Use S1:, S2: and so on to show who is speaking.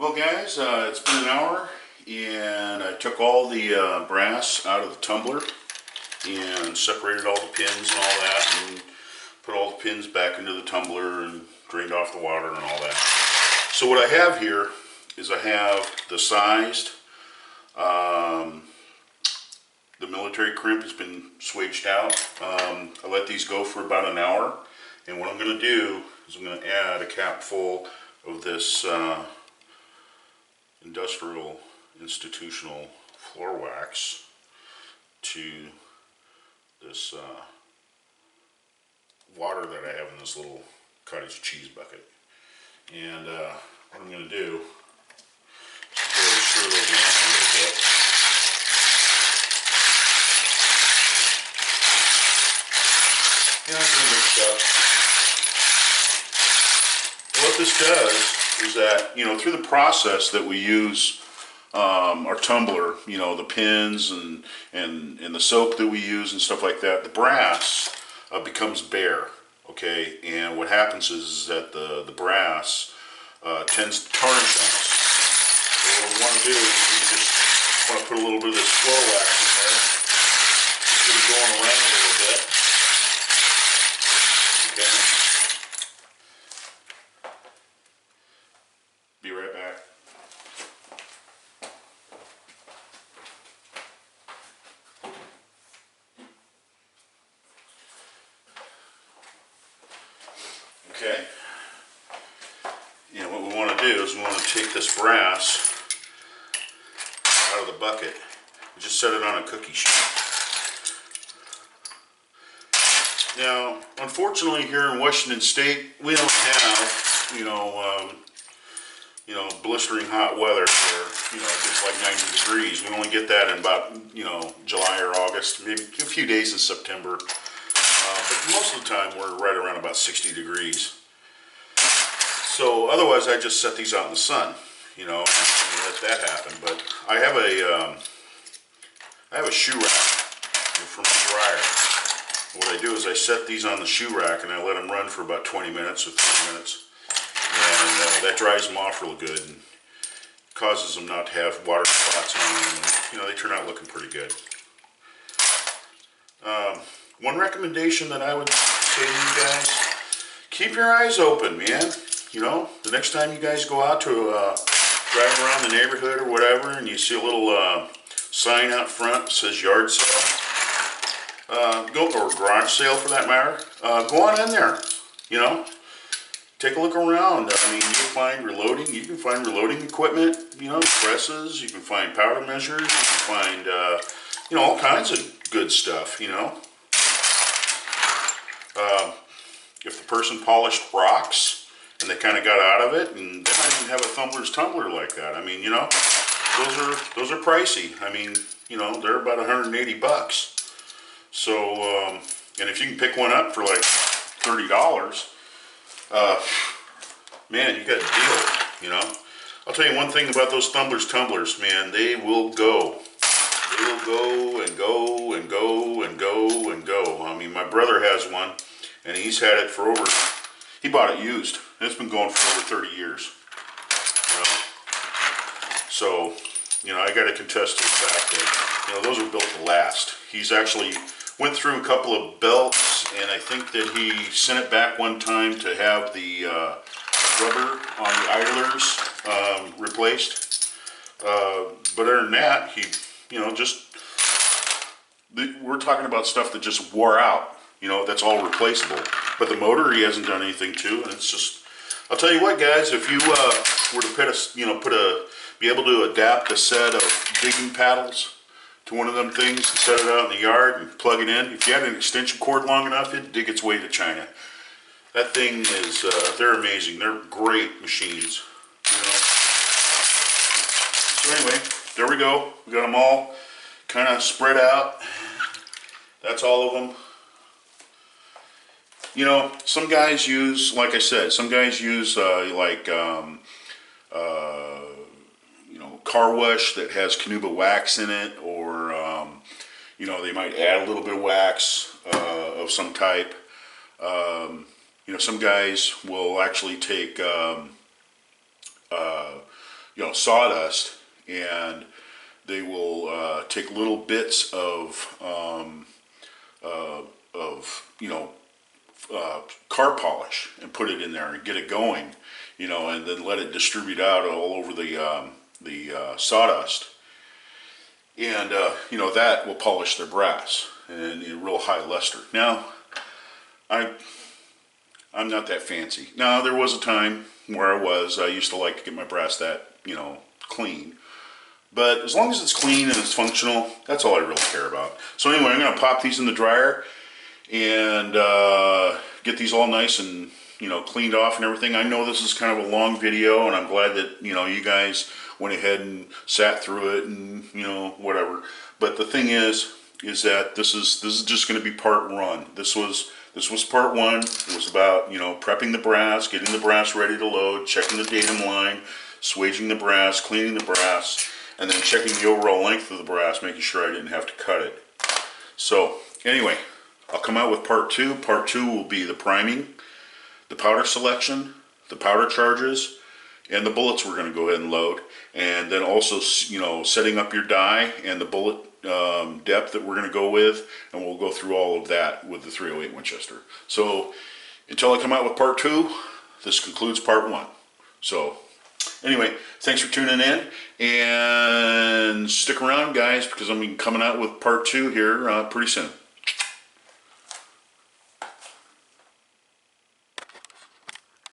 S1: Well guys, it's been an hour and I took all the brass out of the tumbler and separated all the pins and all that and put all the pins back into the tumbler and drained off the water and all that. So what I have here is I have the sized, the military crimp has been swaged out. I let these go for about an hour, and what I'm going to do is I'm going to add a cap full of this industrial institutional floor wax to this water that I have in this little cottage cheese bucket. And what I'm going to do is really stir those around a little bit. Yeah, I'm going to mix up. What this does is that, through the process that we use our tumbler, the pins and the soap that we use and stuff like that, the brass becomes bare, okay? And what happens is that the brass tends to tarnish on us. So what we want to do is we just want to put a little bit of this floor wax in there, just get it going around a little bit, okay? Be right back. Okay. And what we want to do is we want to take this brass out of the bucket and just set it on a cookie sheet. Now, unfortunately here in Washington State, we don't have, blistering hot weather where, it's like 90 degrees. We only get that in about, July or August, maybe a few days in September. But most of the time we're right around about 60 degrees. So otherwise I just set these out in the sun, and let that happen. But I have a shoe rack from a dryer. What I do is I set these on the shoe rack and I let them run for about 20 minutes or 30 minutes. And that dries them off real good and causes them not to have water spots on them. And, they turn out looking pretty good. One recommendation that I would say to you guys, keep your eyes open, man. The next time you guys go out to drive around the neighborhood or whatever and you see a little sign out front that says yard sale, or garage sale for that matter, go on in there, take a look around. I mean, you can find reloading equipment, presses, you can find powder measures, you can find, all kinds of good stuff, if the person polished rocks and they kind of got out of it, and they might even have a tumbler's tumbler like that. I mean, those are pricey. I mean, they're about 180 bucks. So, and if you can pick one up for like $30, man, you got a deal, I'll tell you one thing about those tumblers, man, they will go. They will go and go and go and go and go. I mean, my brother has one, and he's had it for he bought it used, and it's been going for over 30 years. So, I got to contest to the fact that, those are built to last. He's actually went through a couple of belts, and I think that he sent it back one time to have the rubber on the idlers replaced. But other than that, he, we're talking about stuff that just wore out. That's all replaceable. But the motor he hasn't done anything to, and it's just. I'll tell you what, guys. If you were to be able to adapt a set of digging paddles to one of them things and set it out in the yard and plug it in, if you had an extension cord long enough, it'd dig its way to China. That thing is. They're amazing. They're great machines. So anyway, there we go. We got them all kind of spread out. That's all of them. Some guys use, like I said, car wash that has Canuba wax in it, or they might add a little bit of wax of some type. Some guys will actually take sawdust, and they will take little bits of car polish and put it in there and get it going, and then let it distribute out all over the sawdust, and that will polish their brass and in real high luster. Now, I'm not that fancy. Now, there was a time where I used to like to get my brass that clean. But as long as it's clean and it's functional, that's all I really care about. So anyway, I'm going to pop these in the dryer and get these all nice and cleaned off and everything. I know this is kind of a long video, and I'm glad that you guys went ahead and sat through it and whatever. But the thing is that this is just going to be part one. This was part one. It was about prepping the brass, getting the brass ready to load, checking the datum line, swaging the brass, cleaning the brass, and then checking the overall length of the brass, making sure I didn't have to cut it. So anyway, I'll come out with part two. Part two will be the priming, the powder selection, the powder charges, and the bullets we're going to go ahead and load, and then also setting up your die and the bullet depth that we're going to go with, and we'll go through all of that with the .308 Winchester. So until I come out with part two, this concludes part one. So anyway, thanks for tuning in, and stick around, guys, because I'm coming out with part two here pretty soon.